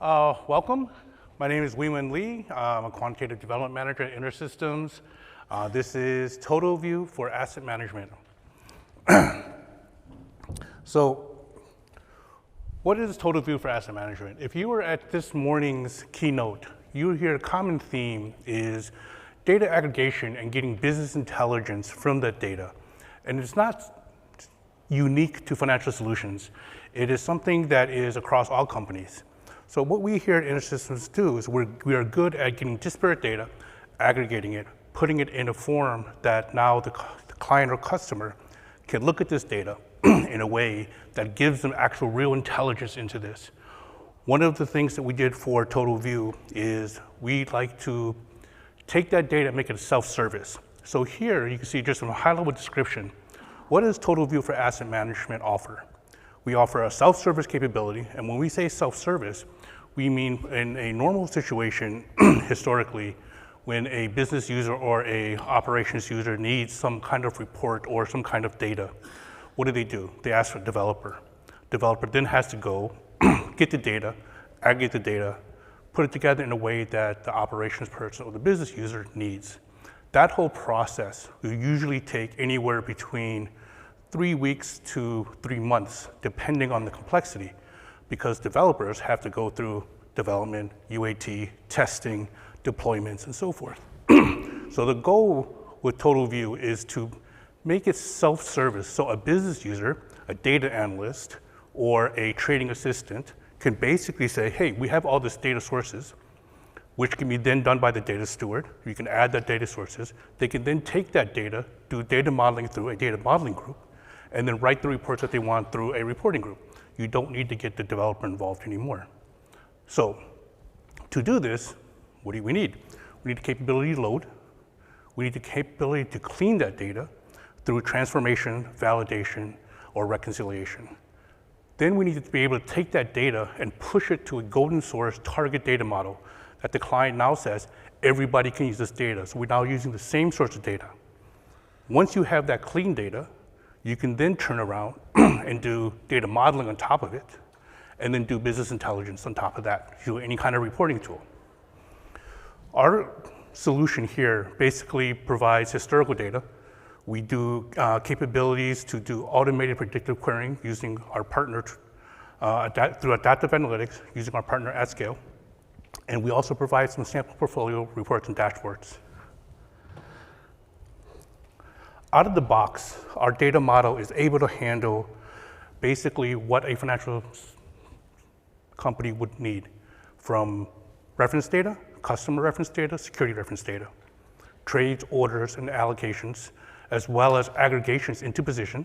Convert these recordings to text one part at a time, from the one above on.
Welcome. My name is Wei-Wen Lee. I'm a quantitative development manager at InterSystems. This is Total View for asset management. So, what is Total View for asset management? If you were at this morning's keynote, you would hear a common theme is data aggregation and getting business intelligence from that data. And it's not unique to financial solutions. It is something that is across all companies. So what we here at InterSystems do is we are good at getting disparate data, aggregating it, putting it in a form that now the client or customer can look at this data in a way that gives them actual real intelligence into this. One of the things that we did for Total View is we'd like to take that data and make it a self-service. So here you can see just a high-level description. What does Total View for asset management offer? We offer a self-service capability, and when we say self-service, we mean in a normal situation, historically, when a business user or a operations user needs some kind of report or some kind of data, what do? They ask for a developer. Developer then has to go get the data, aggregate the data, put it together in a way that the operations person or the business user needs. That whole process will usually take anywhere between 3 weeks to 3 months, depending on the complexity, because developers have to go through development, UAT, testing, deployments, and so forth. So the goal with Total View is to make it self-service, so a business user, a data analyst, or a trading assistant can basically say, hey, we have all these data sources, which can be then done by the data steward. You can add that data sources. They can then take that data, do data modeling through a data modeling group, and then write the reports that they want through a reporting group. You don't need to get the developer involved anymore. So to do this, what do we need? We need the capability to load. We need the capability to clean that data through transformation, validation, or reconciliation. Then we need to be able to take that data and push it to a golden source target data model that the client now says, everybody can use this data. So we're now using the same source of data. Once you have that clean data, you can then turn around and do data modeling on top of it, and then do business intelligence on top of that, through any kind of reporting tool. Our solution here basically provides historical data. We do capabilities to do automated predictive querying using our partner through adaptive analytics, using our partner at scale. And we also provide some sample portfolio reports and dashboards. Out of the box, our data model is able to handle basically what a financial company would need, from reference data, customer reference data, security reference data, trades, orders, and allocations, as well as aggregations into position.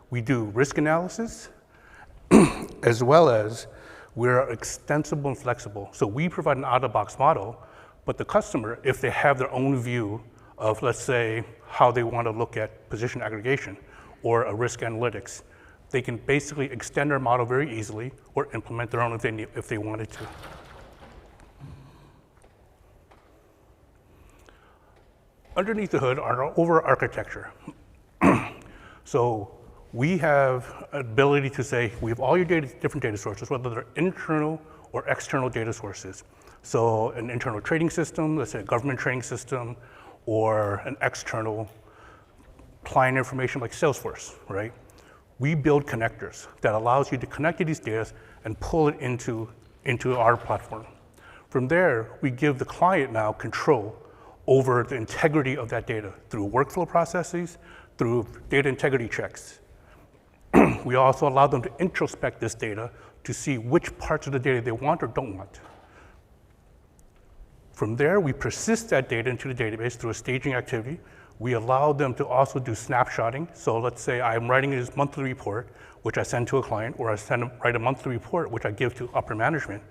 We do risk analysis, as well as we're extensible and flexible. So we provide an out-of-the-box model, but the customer, if they have their own view of, let's say, how they want to look at position aggregation or a risk analytics, they can basically extend their model very easily or implement their own if they wanted to. Underneath the hood are our overall architecture. So we have ability to say, we have all your data, different data sources, whether they're internal or external data sources. So an internal trading system, let's say a government trading system, or an external client information like Salesforce, right? We build connectors that allows you to connect to these data and pull it into our platform. From there, we give the client now control over the integrity of that data through workflow processes, through data integrity checks. We also allow them to introspect this data to see which parts of the data they want or don't want. From there, we persist that data into the database through a staging activity. We allow them to also do snapshotting. So let's say I'm writing this monthly report, which I send to a client, or write a monthly report, which I give to upper management.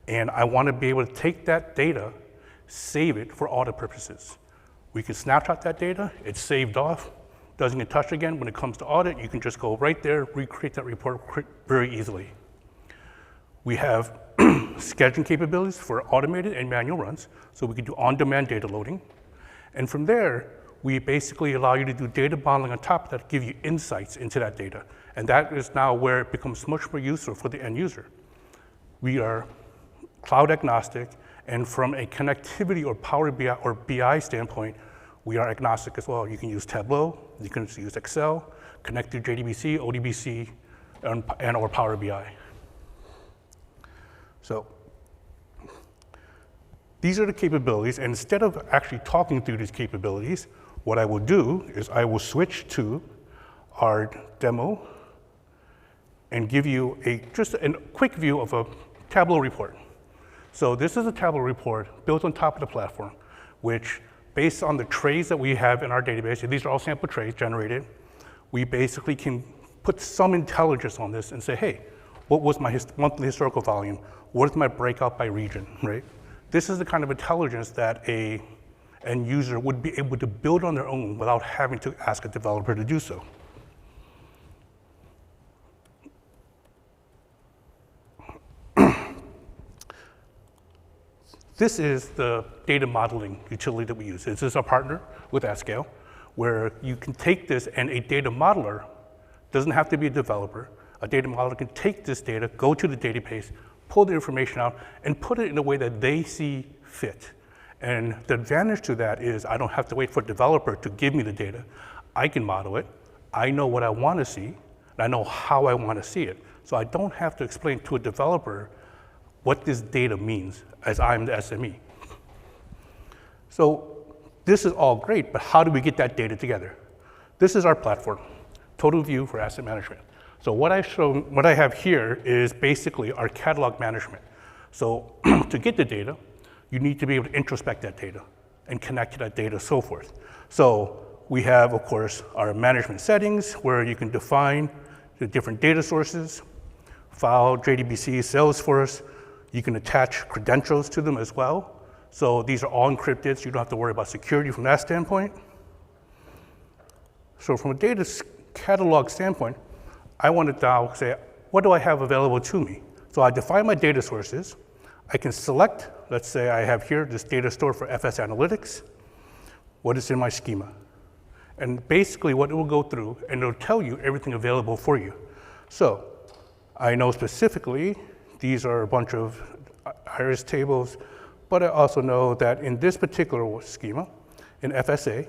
And I want to be able to take that data, save it for audit purposes. We can snapshot that data, it's saved off, doesn't get touched again. When it comes to audit, you can just go right there, recreate that report very easily. We have scheduling capabilities for automated and manual runs, so we can do on-demand data loading. And from there, we basically allow you to do data modeling on top of that, give you insights into that data. And that is now where it becomes much more useful for the end user. We are cloud agnostic, and from a connectivity or Power BI or BI standpoint, we are agnostic as well. You can use Tableau, you can use Excel, connect to JDBC, ODBC, and or Power BI. So these are the capabilities, and instead of actually talking through these capabilities, what I will do is I will switch to our demo and give you just a quick view of a Tableau report. So this is a Tableau report built on top of the platform, which based on the trays that we have in our database, and these are all sample trays generated, we basically can put some intelligence on this and say, hey, what was my monthly historical volume? What is my breakout by region, right? This is the kind of intelligence that a end user would be able to build on their own without having to ask a developer to do so. This is the data modeling utility that we use. This is our partner with AtScale, where you can take this and a data modeler, doesn't have to be a developer, a data modeler can take this data, go to the database, pull the information out, and put it in a way that they see fit. And the advantage to that is I don't have to wait for a developer to give me the data. I can model it, I know what I want to see, and I know how I want to see it. So I don't have to explain to a developer what this data means as I'm the SME. So this is all great, but how do we get that data together? This is our platform, Total View for Asset Management. So what I have here is basically our catalog management. So to get the data, you need to be able to introspect that data and connect to that data, so forth. So we have, of course, our management settings where you can define the different data sources, file, JDBC, Salesforce. You can attach credentials to them as well. So these are all encrypted, so you don't have to worry about security from that standpoint. So from a data catalog standpoint, I want to now say, what do I have available to me? So I define my data sources. I can select, let's say I have here this data store for FS Analytics. What is in my schema? And basically what it will go through, and it'll tell you everything available for you. So I know specifically these are a bunch of IRIS tables, but I also know that in this particular schema, in FSA,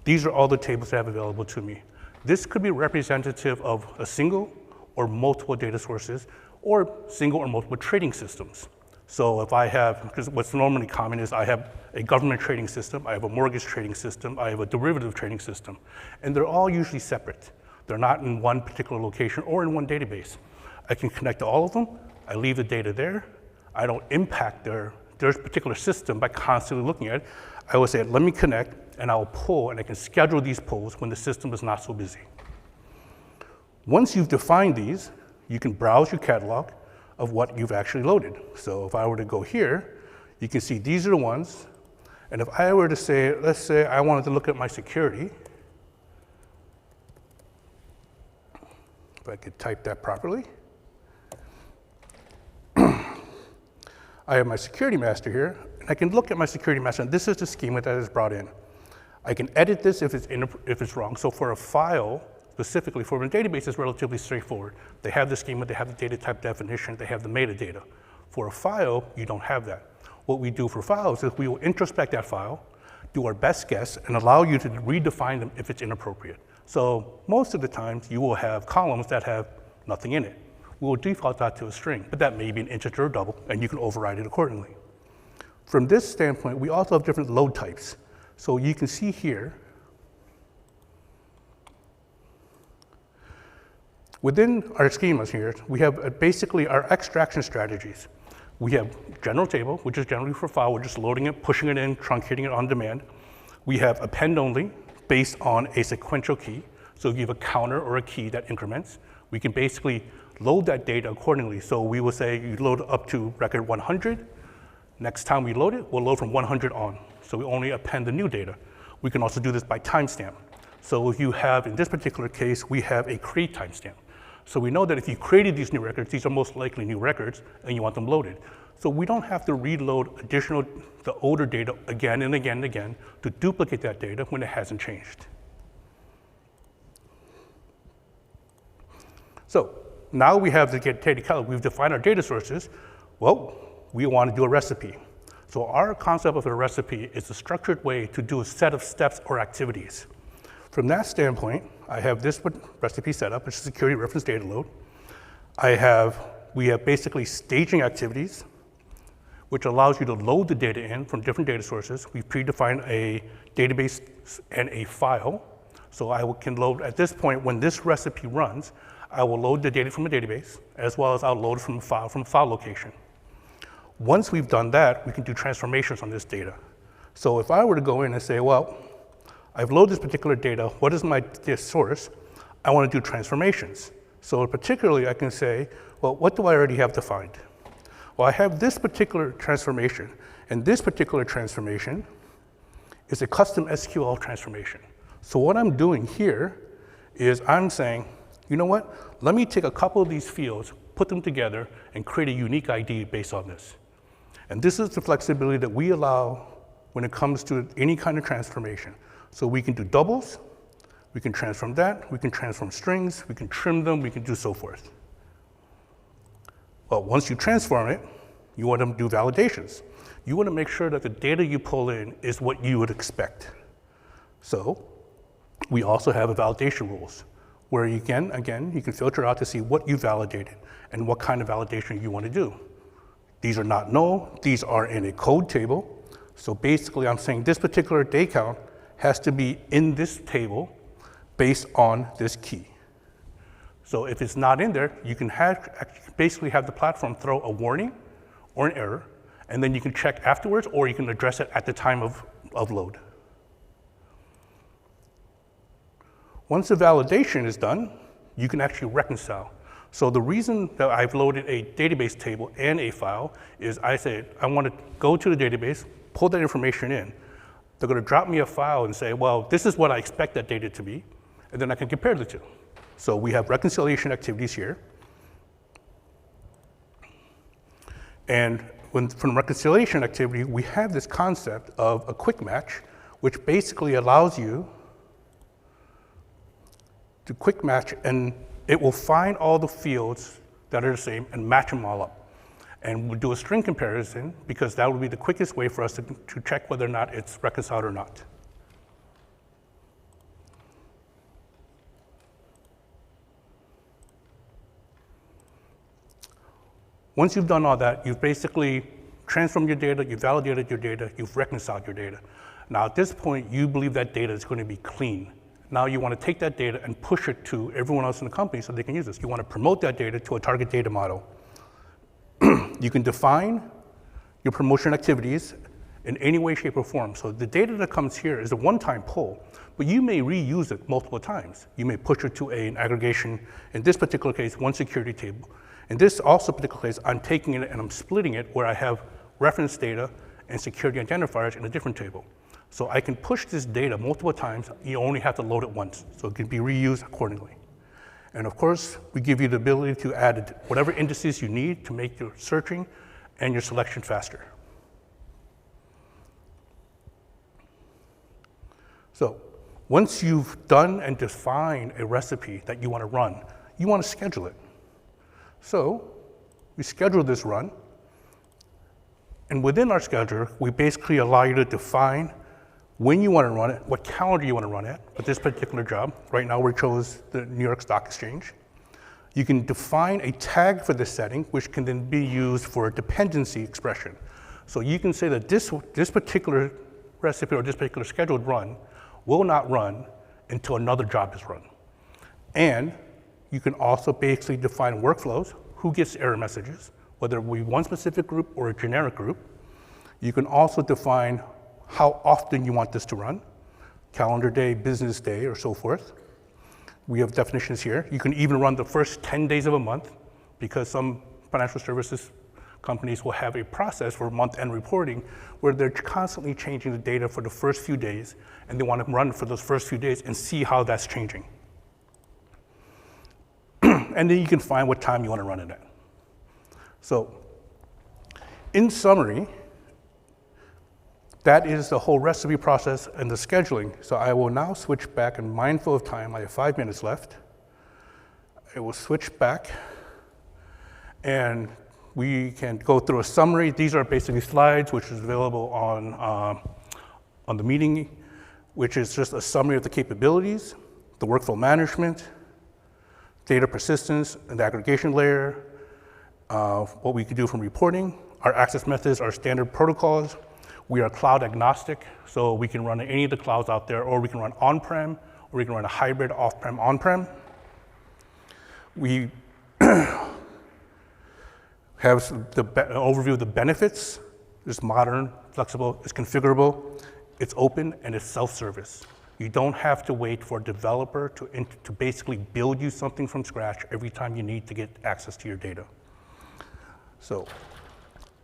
these are all the tables that I have available to me. This could be representative of a single or multiple data sources, or single or multiple trading systems. So if I have, because what's normally common is I have a government trading system, I have a mortgage trading system, I have a derivative trading system, and they're all usually separate. They're not in one particular location or in one database. I can connect to all of them, I leave the data there, I don't impact their particular system by constantly looking at it. I will say, let me connect, and I'll pull, and I can schedule these pulls when the system is not so busy. Once you've defined these, you can browse your catalog of what you've actually loaded. So if I were to go here, you can see these are the ones, and if I were to say, let's say I wanted to look at my security, if I could type that properly, I have my security master here, and I can look at my security master, and this is the schema that is brought in. I can edit this if it's wrong. So for a file, specifically for a database, it's relatively straightforward. They have the schema, they have the data type definition, they have the metadata. For a file, you don't have that. What we do for files is we will introspect that file, do our best guess, and allow you to redefine them if it's inappropriate. So most of the times, you will have columns that have nothing in it. We will default that to a string, but that may be an integer or double, and you can override it accordingly. From this standpoint, we also have different load types. So you can see here, within our schemas here, we have basically our extraction strategies. We have general table, which is generally for file. We're just loading it, pushing it in, truncating it on demand. We have append only, based on a sequential key. So if you have a counter or a key that increments, we can basically load that data accordingly. So we will say you load up to record 100. Next time we load it, we'll load from 100 on. So we only append the new data. We can also do this by timestamp. So if you have, in this particular case, we have a create timestamp. So we know that if you created these new records, these are most likely new records, and you want them loaded. So we don't have to reload the older data again and again and again to duplicate that data when it hasn't changed. So now we have the data catalog. We've defined our data sources. Well, we want to do a recipe. So our concept of a recipe is a structured way to do a set of steps or activities. From that standpoint, I have this recipe set up, which is security reference data load. We have basically staging activities, which allows you to load the data in from different data sources. We've predefined a database and a file. So I can load, at this point, when this recipe runs, I will load the data from a database, as well as I'll load it from a file location. Once we've done that, we can do transformations on this data. So if I were to go in and say, well, I've loaded this particular data, what is my source? I want to do transformations. So particularly, I can say, well, what do I already have defined? Well, I have this particular transformation, and this particular transformation is a custom SQL transformation. So what I'm doing here is I'm saying, you know what? Let me take a couple of these fields, put them together, and create a unique ID based on this. And this is the flexibility that we allow when it comes to any kind of transformation. So we can do doubles, we can transform that, we can transform strings, we can trim them, we can do so forth. Well, once you transform it, you want to do validations. You want to make sure that the data you pull in is what you would expect. So we also have a validation rules, where you can, again, you can filter out to see what you validated and what kind of validation you want to do. These are not null, these are in a code table. So basically I'm saying this particular day count has to be in this table based on this key. So if it's not in there, you can basically have the platform throw a warning or an error, and then you can check afterwards, or you can address it at the time of load. Once the validation is done, you can actually reconcile. So the reason that I've loaded a database table and a file is I say, I want to go to the database, pull that information in. They're going to drop me a file and say, well, this is what I expect that data to be, and then I can compare the two. So we have reconciliation activities here. And from reconciliation activity, we have this concept of a quick match, which basically allows you to quick match, and it will find all the fields that are the same and match them all up. And we'll do a string comparison, because that would be the quickest way for us to check whether or not it's reconciled or not. Once you've done all that, you've basically transformed your data, you've validated your data, you've reconciled your data. Now at this point, you believe that data is going to be clean. Now you want to take that data and push it to everyone else in the company so they can use this. You want to promote that data to a target data model. You can define your promotion activities in any way, shape, or form. So the data that comes here is a one-time pull, but you may reuse it multiple times. You may push it to an aggregation, in this particular case, one security table. In this also particular case, I'm taking it and I'm splitting it where I have reference data and security identifiers in a different table. So I can push this data multiple times. You only have to load it once, so it can be reused accordingly. And of course, we give you the ability to add whatever indices you need to make your searching and your selection faster. So once you've done and defined a recipe that you want to run, you want to schedule it. So we schedule this run, and within our scheduler, we basically allow you to define when you want to run it, what calendar you want to run it for this particular job. Right now we chose the New York Stock Exchange. You can define a tag for this setting, which can then be used for a dependency expression. So you can say that this particular recipe or this particular scheduled run will not run until another job is run. And you can also basically define workflows, who gets error messages, whether it be one specific group or a generic group. You can also define how often you want this to run, calendar day, business day, or so forth. We have definitions here. You can even run the first 10 days of a month, because some financial services companies will have a process for month-end reporting where they're constantly changing the data for the first few days, and they want to run for those first few days and see how that's changing. And then you can find what time you want to run it at. So in summary, that is the whole recipe process and the scheduling. So I will now switch back, and mindful of time, I have 5 minutes left. I will switch back and We can go through a summary. These are basically slides, which is available on the meeting, which is just a summary of the capabilities, the workflow management, data persistence, and the aggregation layer, what we can do from reporting, our access methods, our standard protocols. We are cloud agnostic, so we can run any of the clouds out there, or we can run on-prem, or we can run a hybrid off-prem, on-prem. We have the overview of the benefits. It's modern, flexible, it's configurable, it's open, and it's self-service. You don't have to wait for a developer to basically build you something from scratch every time you need to get access to your data. So,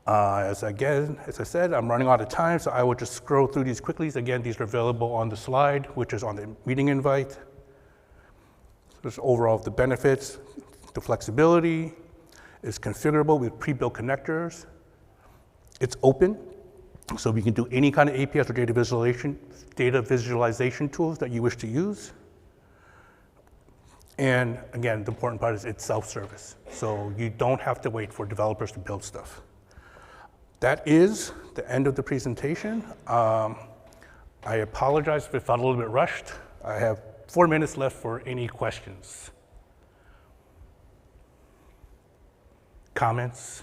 as I said, I'm running out of time, so I will just scroll through these quickly. Again, these are available on the slide, which is on the meeting invite. So just overall of the benefits, the flexibility, it's configurable with pre-built connectors. It's open, so we can do any kind of APIs or data visualization tools that you wish to use. And again, the important part is it's self-service. So you don't have to wait for developers to build stuff. That is the end of the presentation. I apologize if it felt a little bit rushed. I have 4 minutes left for any questions. Comments?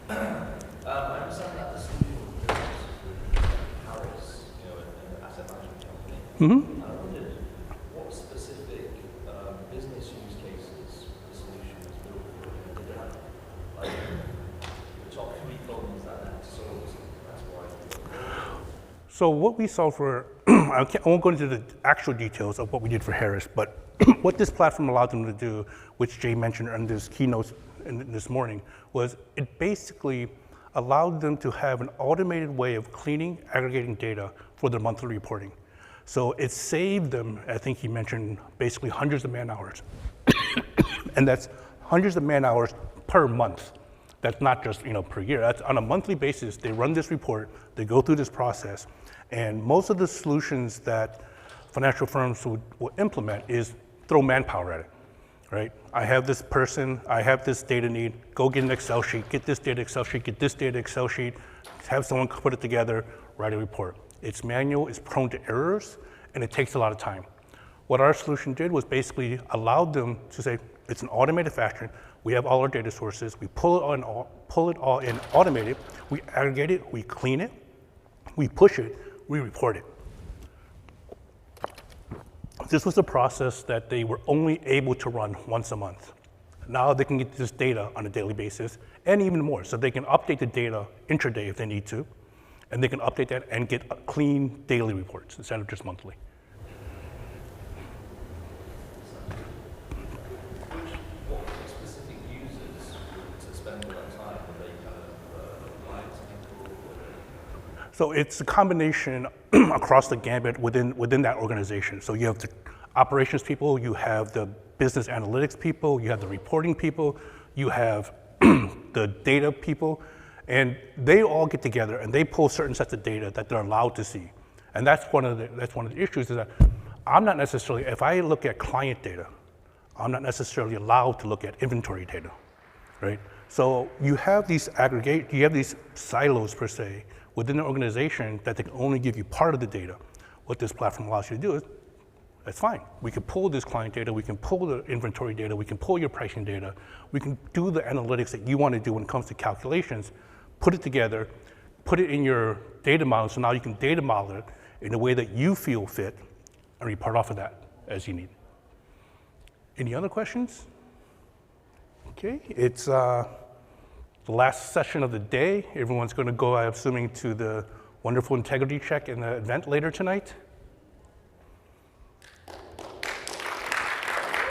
I understand that the solution was IRIS, an asset management company. Mm-hmm. I wondered what specific business use cases the solution was built for. Did it have the top 3 problems that it solves? That's why. So what we solved for, I won't go into the actual details of what we did for Harris, but what this platform allowed them to do, which Jay mentioned in this keynote this morning, was it basically allowed them to have an automated way of cleaning, aggregating data for their monthly reporting. So it saved them, I think he mentioned, basically hundreds of man hours. And that's hundreds of man hours per month. That's not just per year. That's on a monthly basis. They run this report, they go through this process, and most of the solutions that financial firms will implement is throw manpower at it, right? I have this person, I have this data need, go get an Excel sheet, get this data Excel sheet, get this data Excel sheet, have someone put it together, write a report. It's manual, it's prone to errors, and it takes a lot of time. What our solution did was basically allowed them to say, it's an automated fashion, we have all our data sources, we pull it all in automated, we aggregate it, we clean it, we push it, we report it. This was a process that they were only able to run once a month. Now they can get this data on a daily basis, and even more. So they can update the data intraday if they need to, and they can update that and get clean daily reports instead of just monthly. What specific users to spend all that time? Are they kind of clients, people? So it's a combination across the gambit within that organization. So you have the operations people, you have the business analytics people, you have the reporting people, you have the data people, and they all get together and they pull certain sets of data that they're allowed to see. And that's one of the issues is that I'm not necessarily, if I look at client data, I'm not necessarily allowed to look at inventory data, right? So you have these silos per se within the organization that they can only give you part of the data. What this platform allows you to do is, that's fine. We can pull this client data, we can pull the inventory data, we can pull your pricing data, we can do the analytics that you want to do when it comes to calculations, put it together, put it in your data model, so now you can data model it in a way that you feel fit and report off of that as you need. Any other questions? Okay, it's the last session of the day. Everyone's going to go, I'm assuming, to the wonderful integrity check in the event later tonight.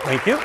Thank you.